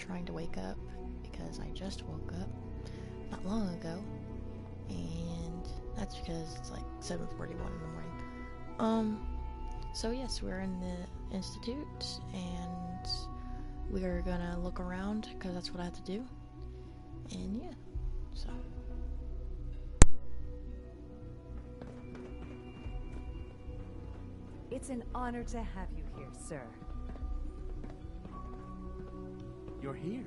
trying to wake up because I just woke up not long ago, and that's because it's like 7:41 in the morning. So yes, we're in the institute, and we're gonna look around because that's what I have to do. And yeah, so. It's an honor to have you here, sir. You're here.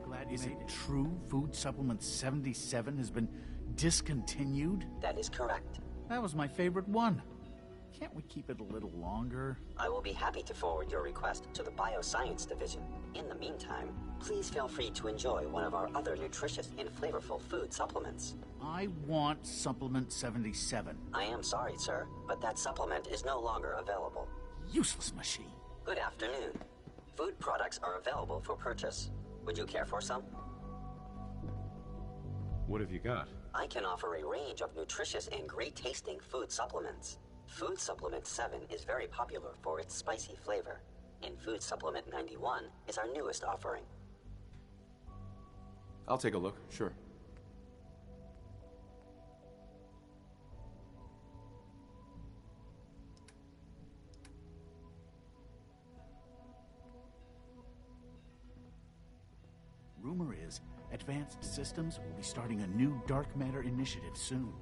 Glad you made it. Is it true Food Supplement 77 has been discontinued? That is correct. That was my favorite one. Can't we keep it a little longer? I will be happy to forward your request to the Bioscience Division. In the meantime, please feel free to enjoy one of our other nutritious and flavorful food supplements. I want Supplement 77. I am sorry, sir, but that supplement is no longer available. Useless machine. Good afternoon. Food products are available for purchase. Would you care for some? What have you got? I can offer a range of nutritious and great-tasting food supplements. Food Supplement 7 is very popular for its spicy flavor, and Food Supplement 91 is our newest offering. I'll take a look, sure. Rumor is, Advanced Systems will be starting a new dark matter initiative soon.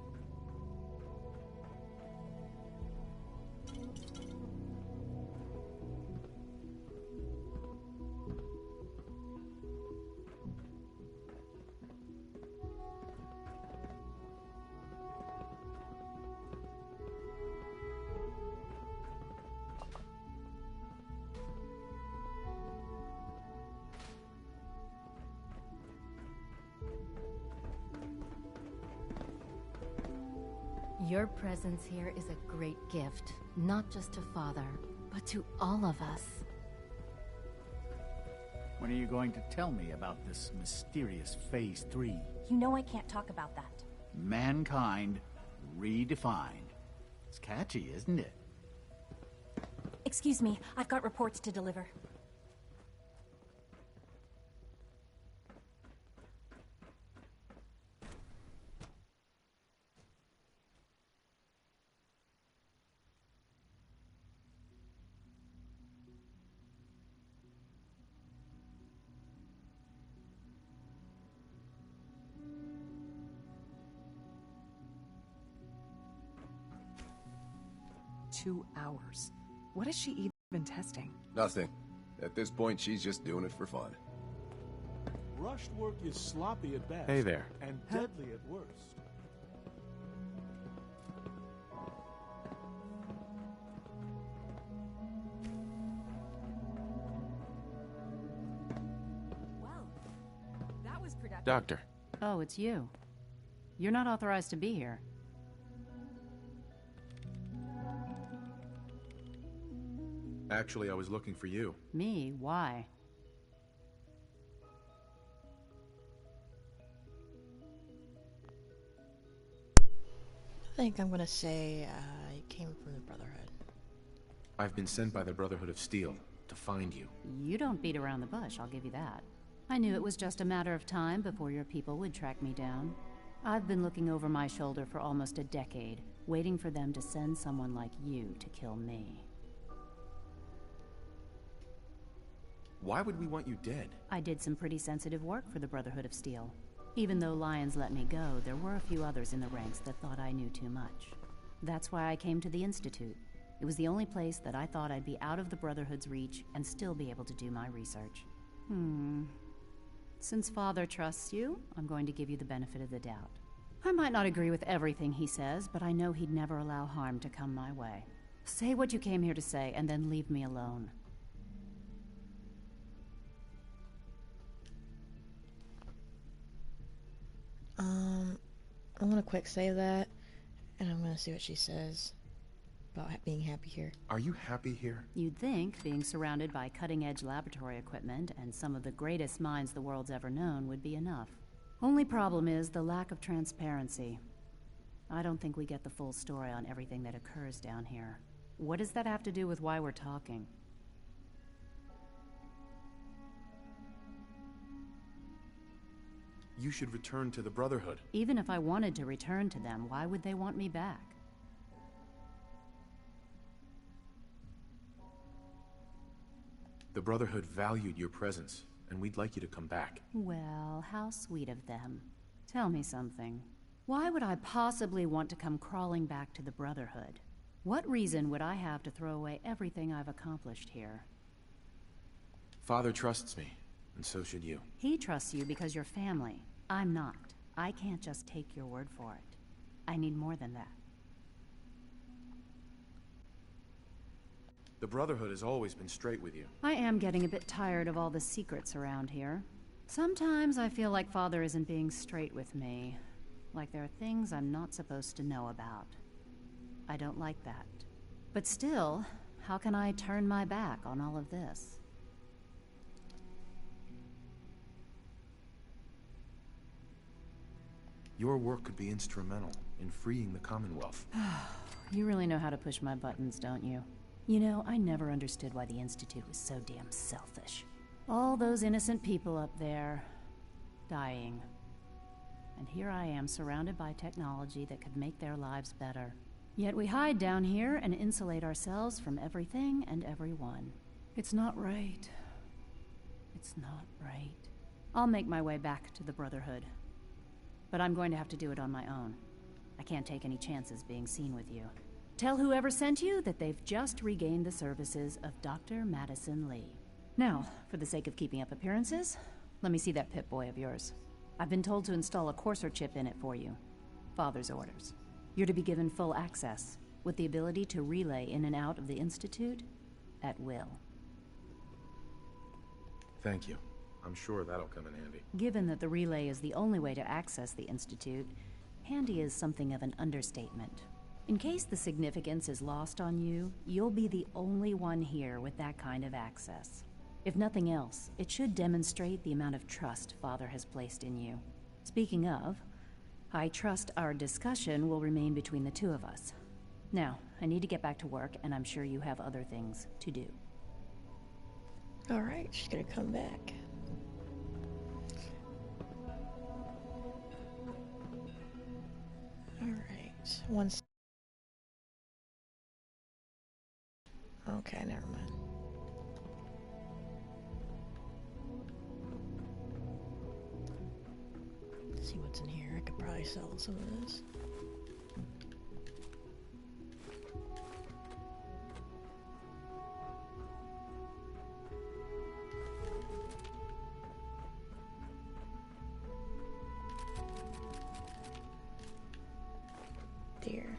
Your presence here is a great gift, not just to Father, but to all of us. When are you going to tell me about this mysterious Phase 3? You know I can't talk about that. Mankind redefined. It's catchy, isn't it? Excuse me, I've got reports to deliver. $2 hours. What is she even testing? Nothing. At this point, she's just doing it for fun. Rushed work is sloppy at best. Hey there. And deadly at worst. Well, that was productive. Doctor. Oh, it's you. You're not authorized to be here. Actually, I was looking for you. Me? Why? I think I'm gonna say I came from the Brotherhood. I've been sent by the Brotherhood of Steel to find you. You don't beat around the bush, I'll give you that. I knew it was just a matter of time before your people would track me down. I've been looking over my shoulder for almost a decade, waiting for them to send someone like you to kill me. Why would we want you dead? I did some pretty sensitive work for the Brotherhood of Steel. Even though Lions let me go, there were a few others in the ranks that thought I knew too much. That's why I came to the Institute. It was the only place that I thought I'd be out of the Brotherhood's reach and still be able to do my research. Since Father trusts you, I'm going to give you the benefit of the doubt. I might not agree with everything he says, but I know he'd never allow harm to come my way. Say what you came here to say, and then leave me alone. I'm gonna quick save that, and I'm gonna see what she says about being happy here. Are you happy here? You'd think being surrounded by cutting-edge laboratory equipment and some of the greatest minds the world's ever known would be enough. Only problem is the lack of transparency. I don't think we get the full story on everything that occurs down here. What does that have to do with why we're talking? You should return to the Brotherhood. Even if I wanted to return to them, why would they want me back? The Brotherhood valued your presence, and we'd like you to come back. Well, how sweet of them. Tell me something. Why would I possibly want to come crawling back to the Brotherhood? What reason would I have to throw away everything I've accomplished here? Father trusts me, and so should you. He trusts you because you're family. I'm not. I can't just take your word for it. I need more than that. The Brotherhood has always been straight with you. I am getting a bit tired of all the secrets around here. Sometimes I feel like Father isn't being straight with me. Like there are things I'm not supposed to know about. I don't like that. But still, how can I turn my back on all of this? Your work could be instrumental in freeing the Commonwealth. You really know how to push my buttons, don't you? You know, I never understood why the Institute was so damn selfish. All those innocent people up there, dying. And here I am, surrounded by technology that could make their lives better. Yet we hide down here and insulate ourselves from everything and everyone. It's not right. It's not right. I'll make my way back to the Brotherhood. But I'm going to have to do it on my own. I can't take any chances being seen with you. Tell whoever sent you that they've just regained the services of Dr. Madison Lee. Now, for the sake of keeping up appearances, let me see that Pip-Boy of yours. I've been told to install a courser chip in it for you. Father's orders. You're to be given full access, with the ability to relay in and out of the Institute at will. Thank you. I'm sure that'll come in handy. Given that the relay is the only way to access the Institute, handy is something of an understatement. In case the significance is lost on you, you'll be the only one here with that kind of access. If nothing else, it should demonstrate the amount of trust Father has placed in you. Speaking of, I trust our discussion will remain between the two of us. Now, I need to get back to work, and I'm sure you have other things to do. Alright, she's gonna come back. Alright, once. Okay, never mind. Let's see what's in here. I could probably sell some of this. There.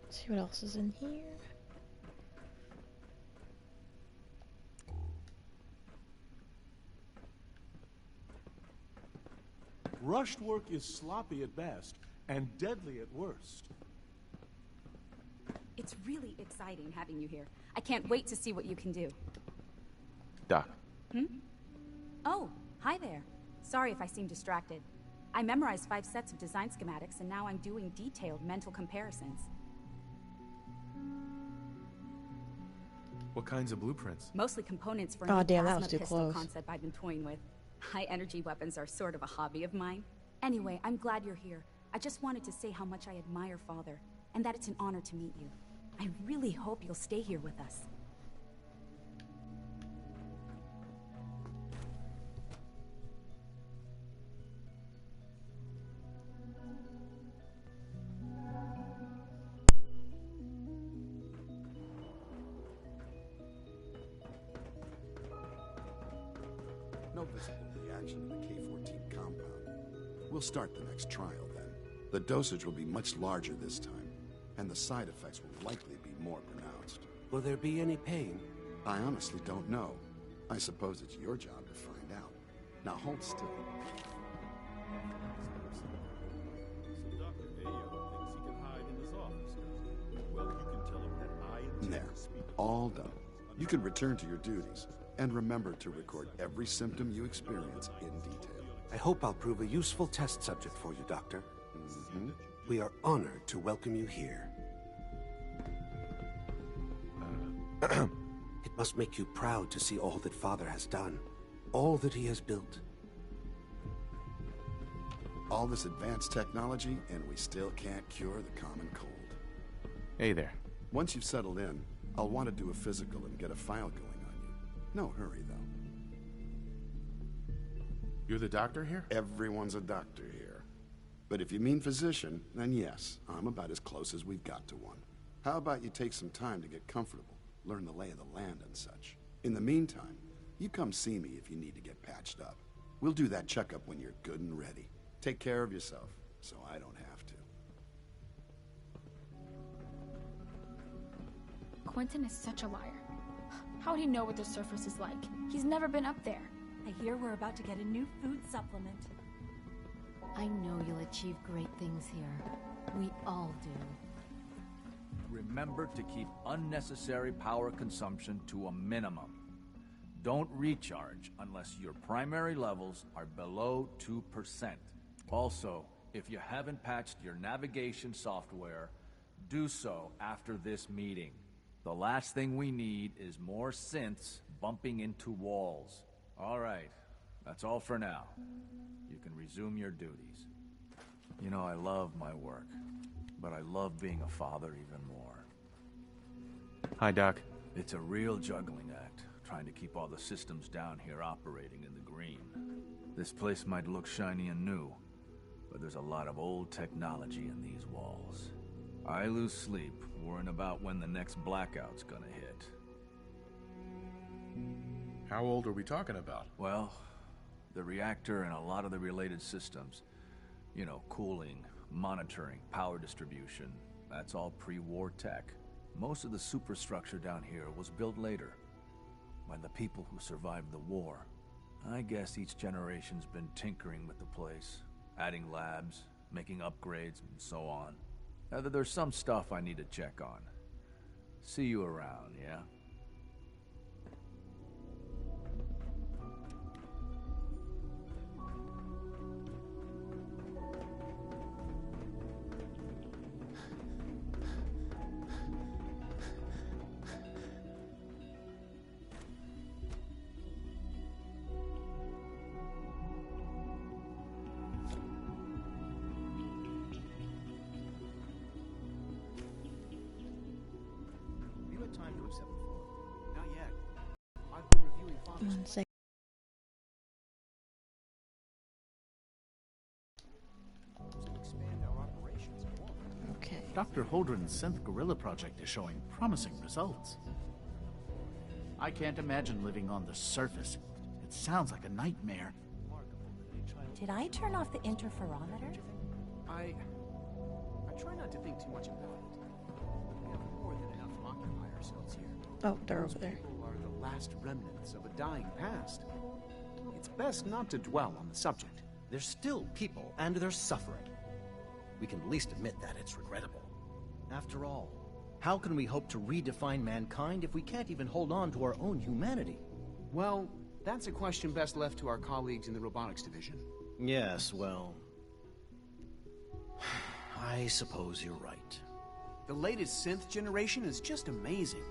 See what else is in here. Rushed work is sloppy at best and deadly at worst. It's really exciting having you here. I can't wait to see what you can do. Doc. Oh, hi there. Sorry if I seem distracted. I memorized 5 sets of design schematics, and now I'm doing detailed mental comparisons. What kinds of blueprints? Mostly components for a Oh, new damn, that plasma was too pistol close. concept I've been toying with. High-energy weapons are sort of a hobby of mine. Anyway, I'm glad you're here. I just wanted to say how much I admire Father, and that it's an honor to meet you. I really hope you'll stay here with us. No visible reaction to the K-14 compound. We'll start the next trial then. The dosage will be much larger this time, and the side effects will likely be more pronounced. Will there be any pain? I honestly don't know. I suppose it's your job to find out. Now hold still. So Dr. Ayo thinks he can hide in his office. Well, you can tell him that I intend There. to All done. You can return to your duties, and remember to record every symptom you experience in detail. I hope I'll prove a useful test subject for you, Doctor. Mm-hmm. We are honored to welcome you here. It must make you proud to see all that Father has done, all that he has built. All this advanced technology, and we still can't cure the common cold. Hey there. Once you've settled in, I'll want to do a physical and get a file going on you. No hurry, though. You're the doctor here? Everyone's a doctor here. But if you mean physician, then yes, I'm about as close as we've got to one. How about you take some time to get comfortable, learn the lay of the land and such. In the meantime, you come see me if you need to get patched up. We'll do that checkup when you're good and ready. Take care of yourself, so I don't have to. Quentin is such a liar. How'd he know what the surface is like? He's never been up there. I hear we're about to get a new food supplement. I know you'll achieve great things here. We all do. Remember to keep unnecessary power consumption to a minimum. Don't recharge unless your primary levels are below 2%. Also, if you haven't patched your navigation software, do so after this meeting. The last thing we need is more synths bumping into walls. All right, that's all for now. You can resume your duties. You know, I love my work, but I love being a father even more. Hi, Doc. It's a real juggling act, trying to keep all the systems down here operating in the green. This place might look shiny and new, but there's a lot of old technology in these walls. I lose sleep worrying about when the next blackout's gonna hit. How old are we talking about? Well, the reactor and a lot of the related systems. You know, cooling, monitoring, power distribution. That's all pre-war tech. Most of the superstructure down here was built later, by the people who survived the war. I guess each generation's been tinkering with the place, adding labs, making upgrades, and so on. There's some stuff I need to check on. See you around, yeah? Time to accept the form. Not yet. I've been reviewing Father's... 1 second. To expand our operations more. Okay. Dr. Holdren's synth gorilla project is showing promising results. I can't imagine living on the surface. It sounds like a nightmare. Did I turn off the interferometer? I try not to think too much about it. We have more than enough to occupy ourselves here. Oh, they're Those over there. people are the last remnants of a dying past. It's best not to dwell on the subject. They're still people, and they're suffering. We can at least admit that it's regrettable. After all, how can we hope to redefine mankind if we can't even hold on to our own humanity? Well, that's a question best left to our colleagues in the robotics division. Yes, well... I suppose you're right. The latest synth generation is just amazing.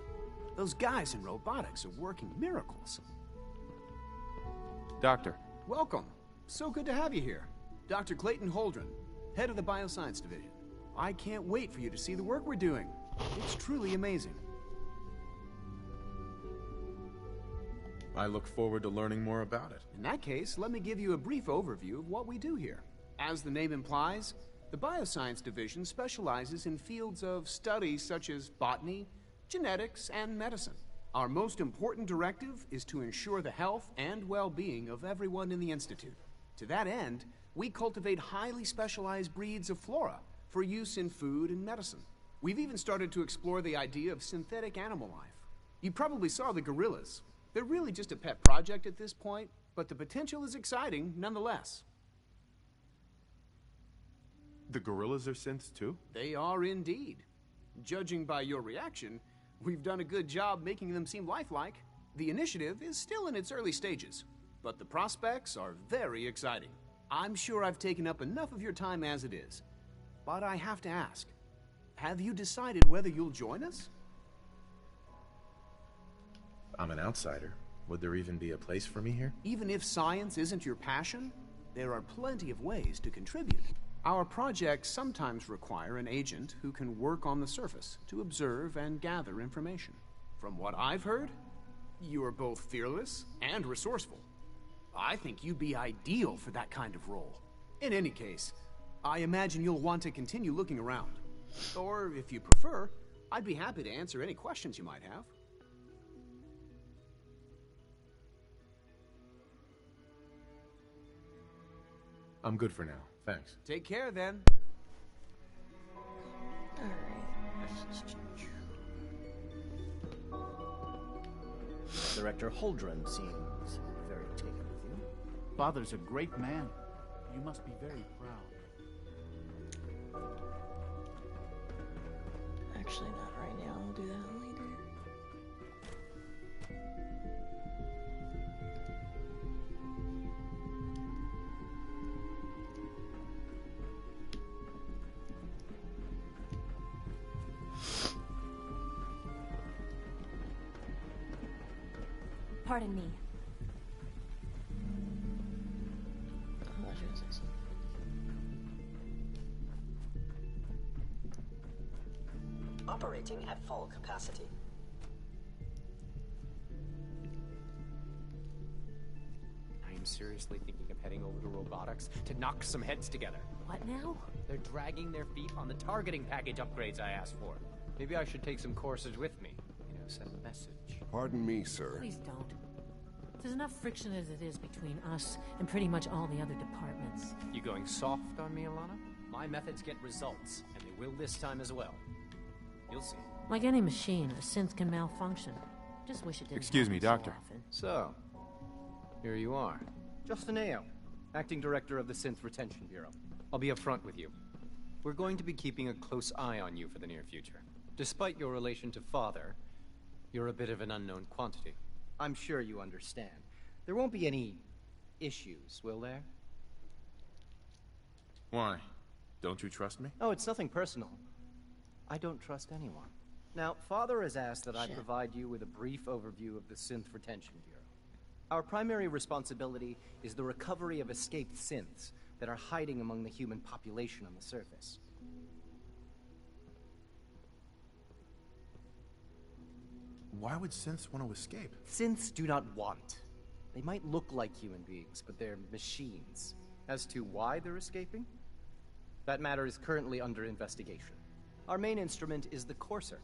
Those guys in robotics are working miracles. Doctor. Welcome. So good to have you here. Dr. Clayton Holdren, head of the Bioscience Division. I can't wait for you to see the work we're doing. It's truly amazing. I look forward to learning more about it. In that case, let me give you a brief overview of what we do here. As the name implies, the Bioscience Division specializes in fields of study such as botany, genetics, and medicine. Our most important directive is to ensure the health and well-being of everyone in the Institute. To that end, we cultivate highly specialized breeds of flora for use in food and medicine. We've even started to explore the idea of synthetic animal life. You probably saw the gorillas. They're really just a pet project at this point, but the potential is exciting nonetheless. The gorillas are synths too? They are indeed. Judging by your reaction, We've done a good job making them seem lifelike. The initiative is still in its early stages, but the prospects are very exciting. I'm sure I've taken up enough of your time as it is. But I have to ask, have you decided whether you'll join us? I'm an outsider. Would there even be a place for me here? Even if science isn't your passion, there are plenty of ways to contribute. Our projects sometimes require an agent who can work on the surface to observe and gather information. From what I've heard, you are both fearless and resourceful. I think you'd be ideal for that kind of role. In any case, I imagine you'll want to continue looking around. Or, if you prefer, I'd be happy to answer any questions you might have. I'm good for now, thanks. Take care, then. Director Holdren seems very taken with you. Father's a great man. You must be very proud. Actually, not right now. I'll do that later. Pardon me. Operating at full capacity. I am seriously thinking of heading over to robotics to knock some heads together. What now? They're dragging their feet on the targeting package upgrades I asked for. Maybe I should take some courses with me. You know, send a message. Pardon me, sir. Please don't. There's enough friction as it is between us and pretty much all the other departments. You going soft on me, Alana? My methods get results, and they will this time as well. You'll see. Like any machine, a synth can malfunction. Just wish it didn't. Excuse me, happen Doctor. So often. So, here you are. Justin Ayo, Acting Director of the Synth Retention Bureau. I'll be upfront with you. We're going to be keeping a close eye on you for the near future. Despite your relation to Father, you're a bit of an unknown quantity. I'm sure you understand. There won't be any issues, will there? Why? Don't you trust me? Oh, it's nothing personal. I don't trust anyone. Now, Father has asked that I provide you with a brief overview of the Synth Retention Bureau. Our primary responsibility is the recovery of escaped synths that are hiding among the human population on the surface. Why would synths want to escape? Synths do not want. They might look like human beings, but they're machines. As to why they're escaping? That matter is currently under investigation. Our main instrument is the Courser,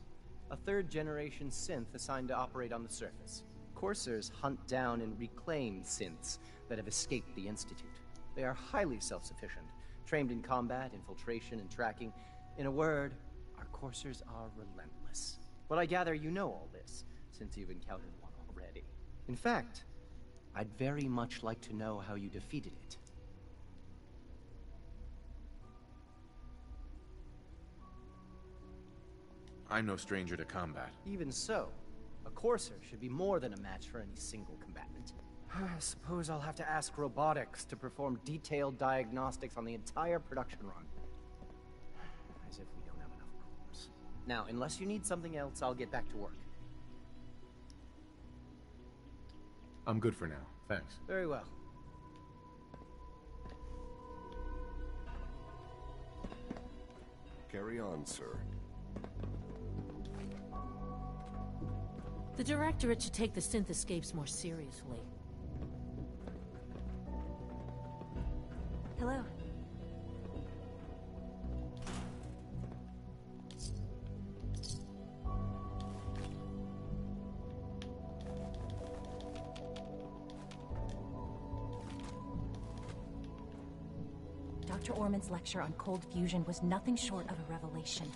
a third-generation synth assigned to operate on the surface. Coursers hunt down and reclaim synths that have escaped the Institute. They are highly self-sufficient, trained in combat, infiltration, and tracking. In a word, our Coursers are relentless. But I gather you know all this, since you've encountered one already. In fact, I'd very much like to know how you defeated it. I'm no stranger to combat. Even so, a Courser should be more than a match for any single combatant. I suppose I'll have to ask robotics to perform detailed diagnostics on the entire production run. As if we don't have enough problems. Now, unless you need something else, I'll get back to work. I'm good for now, thanks. Very well. Carry on, sir. The Directorate should take the synth escapes more seriously. Hello. Dr. Orman's lecture on cold fusion was nothing short of a revelation.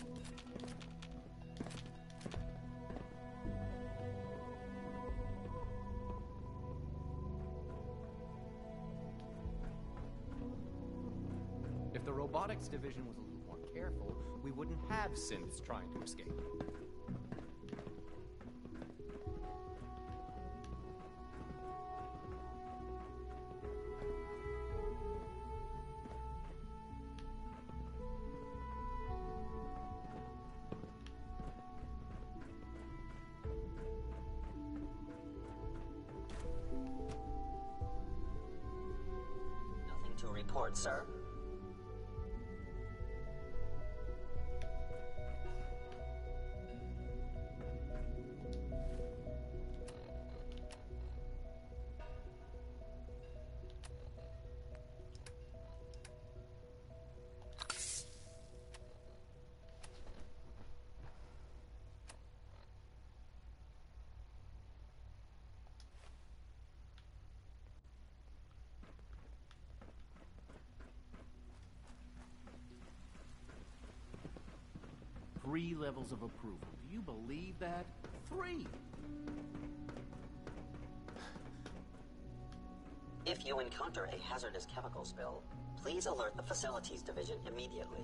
If the robotics division was a little more careful, we wouldn't have synths trying to escape. to report, sir. Three levels of approval. Do you believe that? 3! If you encounter a hazardous chemical spill, please alert the Facilities Division immediately.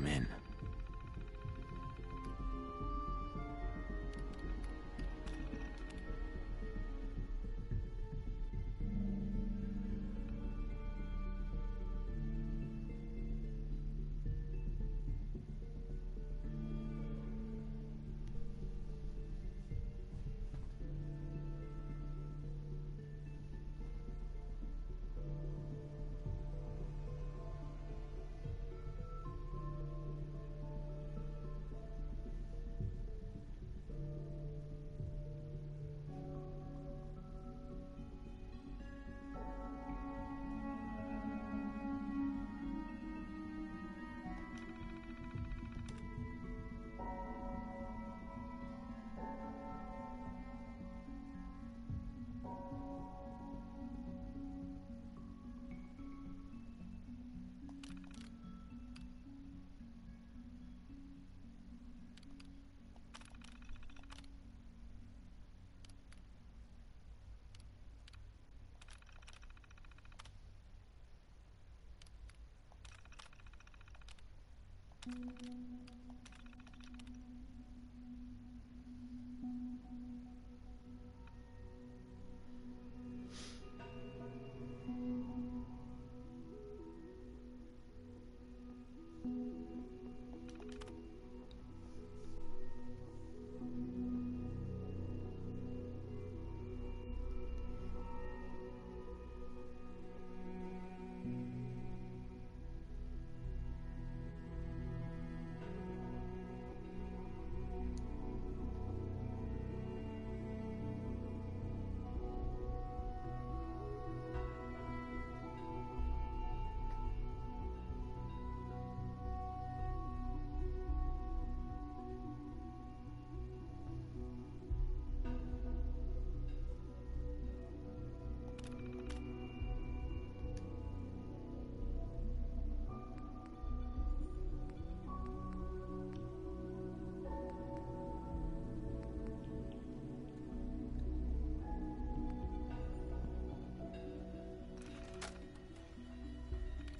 I'm in.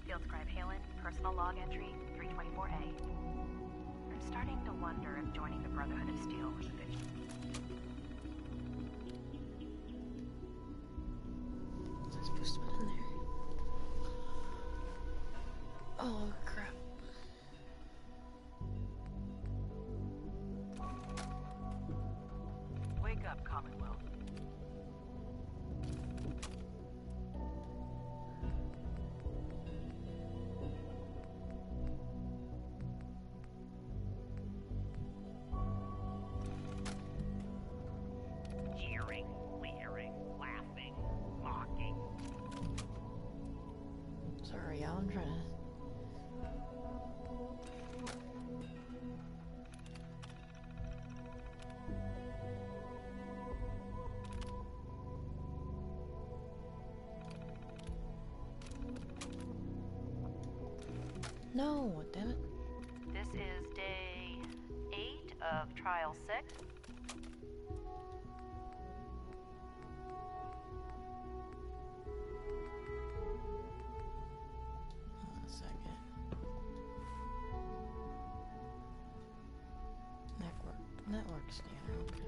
Field scribe Halen, personal log entry 324A. I'm starting to wonder if joining the Brotherhood of Steel was a good. Is that supposed to be in there? Oh crap. up, Commonwealth. Jeering, leering, laughing, mocking. Sorry, y'all, I'm trying to... No, damn it. This is day 8 of Trial 6. Hold on a second. Network scanner, okay.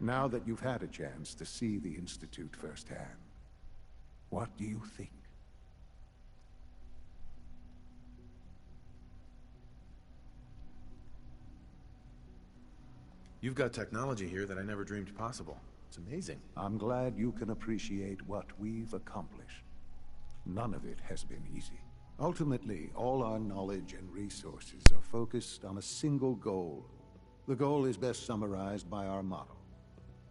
Now that you've had a chance to see the Institute firsthand, what do you think? You've got technology here that I never dreamed possible. It's amazing. I'm glad you can appreciate what we've accomplished. None of it has been easy. Ultimately, all our knowledge and resources are focused on a single goal. The goal is best summarized by our motto: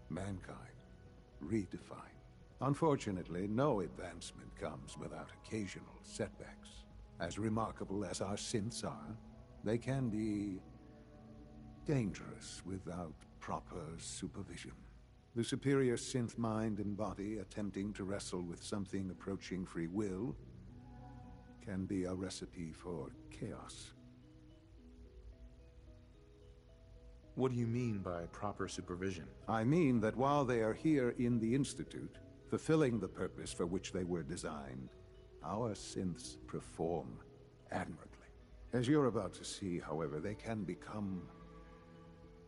mankind, redefined. Unfortunately, no advancement comes without occasional setbacks. As remarkable as our synths are, they can be dangerous without proper supervision. The superior synth mind and body attempting to wrestle with something approaching free will can be a recipe for chaos. What do you mean by proper supervision? I mean that while they are here in the Institute, fulfilling the purpose for which they were designed, our synths perform admirably. As you're about to see, however, they can become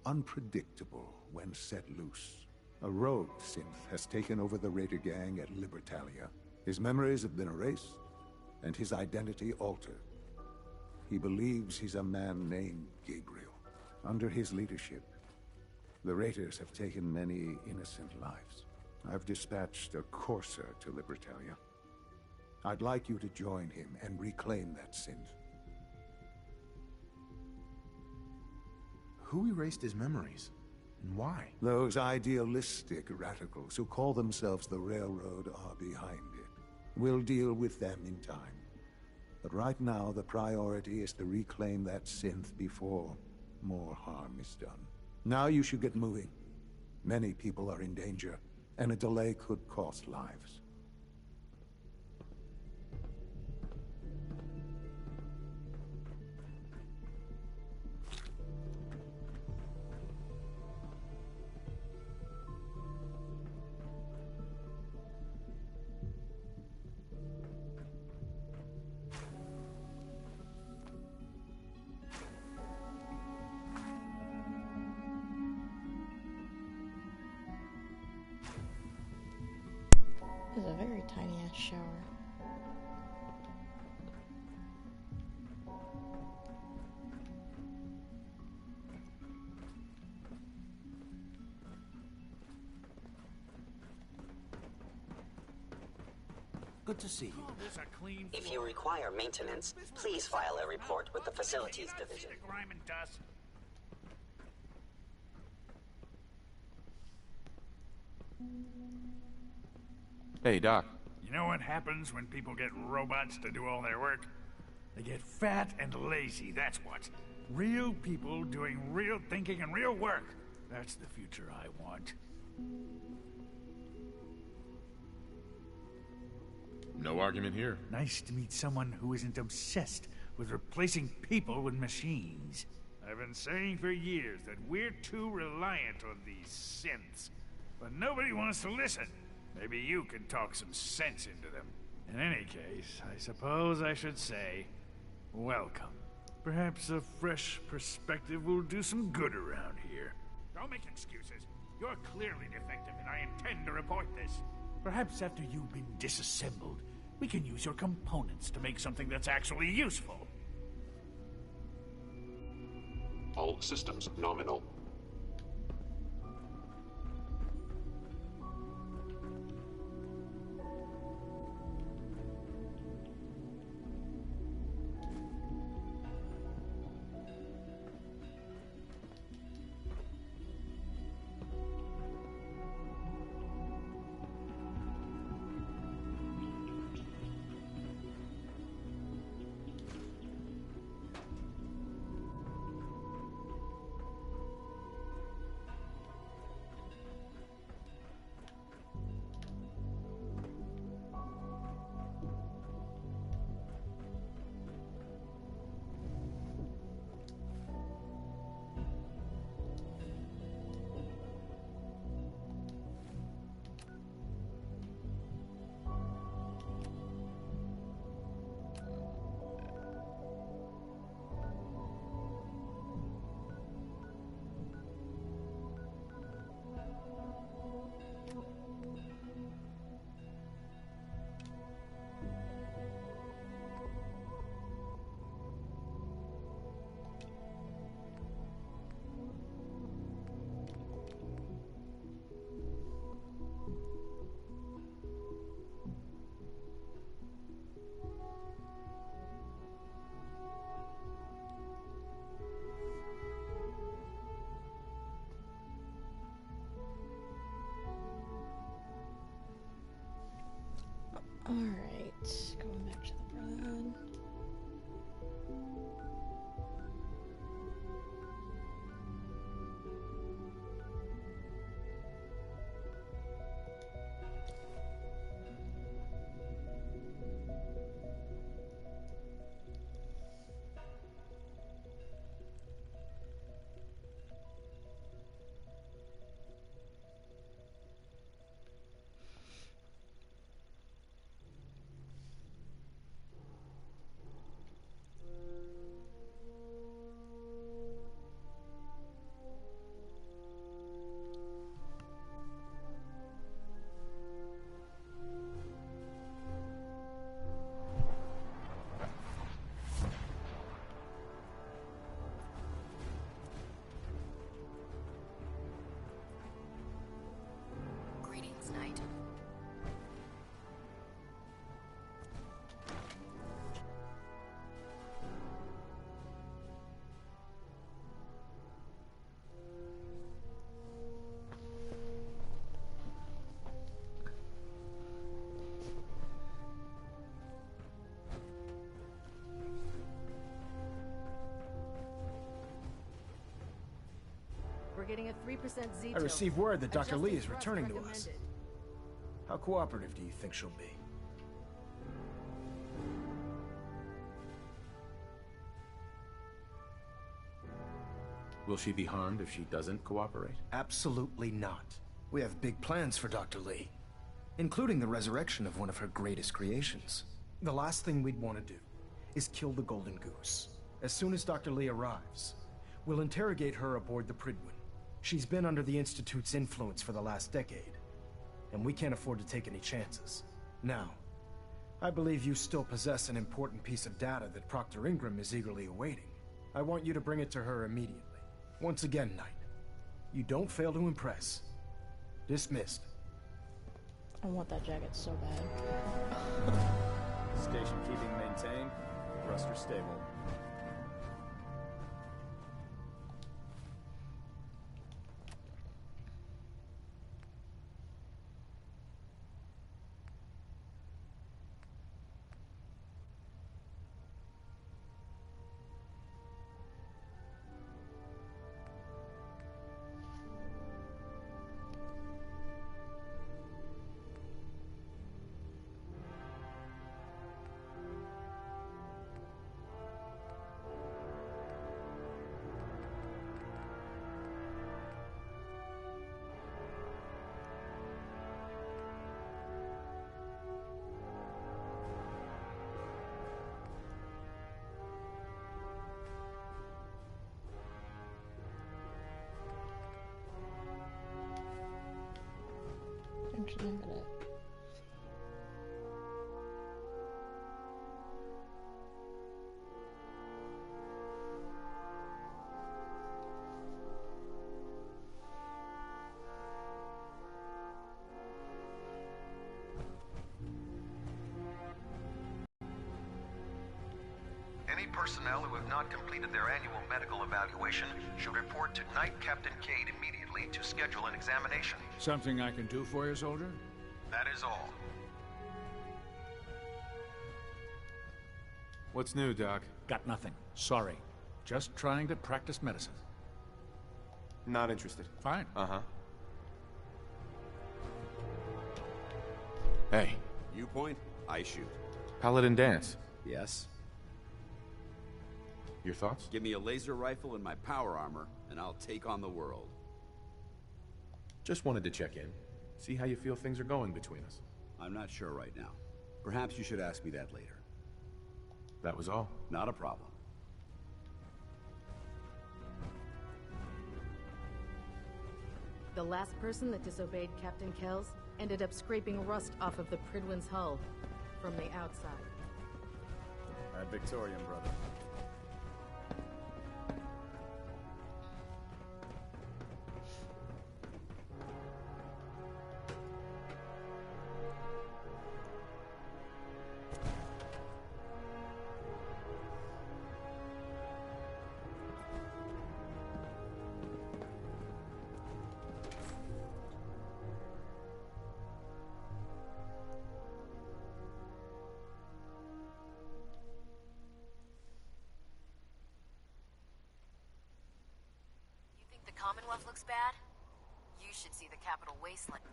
unpredictable when set loose. A rogue synth has taken over the Raider gang at Libertalia. His memories have been erased, and his identity altered. He believes he's a man named Gabriel. Under his leadership, the Raiders have taken many innocent lives. I've dispatched a courser to Libertalia. I'd like you to join him and reclaim that synth. Who erased his memories? And why? Those idealistic radicals who call themselves the Railroad are behind it. We'll deal with them in time. But right now, the priority is to reclaim that synth before more harm is done. Now you should get moving. Many people are in danger, and a delay could cost lives. This is a very tiny ass shower. Good to see you. If you require maintenance, please file a report with the Facilities Division. Hey, Doc. You know what happens when people get robots to do all their work? They get fat and lazy, that's what. Real people doing real thinking and real work. That's the future I want. No argument here. Nice to meet someone who isn't obsessed with replacing people with machines. I've been saying for years that we're too reliant on these synths, but nobody wants to listen. Maybe you can talk some sense into them. In any case, I suppose I should say, welcome. Perhaps a fresh perspective will do some good around here. Don't make excuses. You're clearly defective, and I intend to report this. Perhaps after you've been disassembled, we can use your components to make something that's actually useful. All systems nominal. Alright, going back to the Brotherhood. Greetings, Knight. We're getting a 3% Z. I received word that Dr. Lee is returning to us. How cooperative do you think she'll be? Will she be harmed if she doesn't cooperate? Absolutely not. We have big plans for Dr. Lee, including the resurrection of one of her greatest creations. The last thing we'd want to do is kill the Golden Goose. As soon as Dr. Lee arrives, we'll interrogate her aboard the Pridwin. She's been under the Institute's influence for the last decade, and we can't afford to take any chances. Now, I believe you still possess an important piece of data that Proctor Ingram is eagerly awaiting. I want you to bring it to her immediately. Once again, Knight, you don't fail to impress. Dismissed. I want that jacket so bad. Station keeping maintained. Thruster stable. Actually, I'm gonna. Any personnel who have not completed their annual medical evaluation should report to Knight Captain Cade immediately to schedule an examination. Something I can do for you, soldier? That is all. What's new, Doc? Got nothing. Sorry. Just trying to practice medicine. Not interested. Fine. Uh-huh. Hey. You point, I shoot. Paladin dance. Yes? Your thoughts? Give me a laser rifle and my power armor, and I'll take on the world. Just wanted to check in. See how you feel things are going between us. I'm not sure right now. Perhaps you should ask me that later. That was all. Not a problem. The last person that disobeyed Captain Kells ended up scraping rust off of the Pridwin's hull from the outside. Ad Victoriam, brother. Commonwealth looks bad? You should see the Capital Wasteland.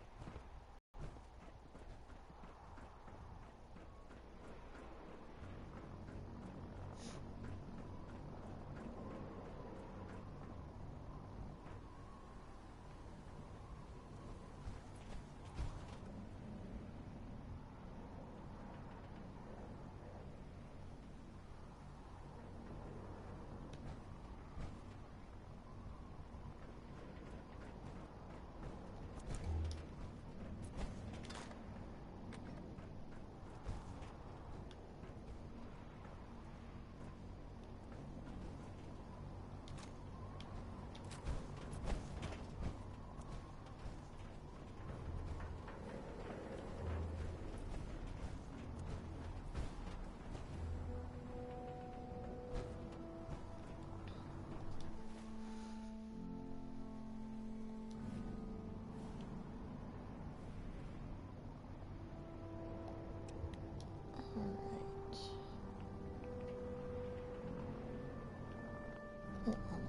Alright.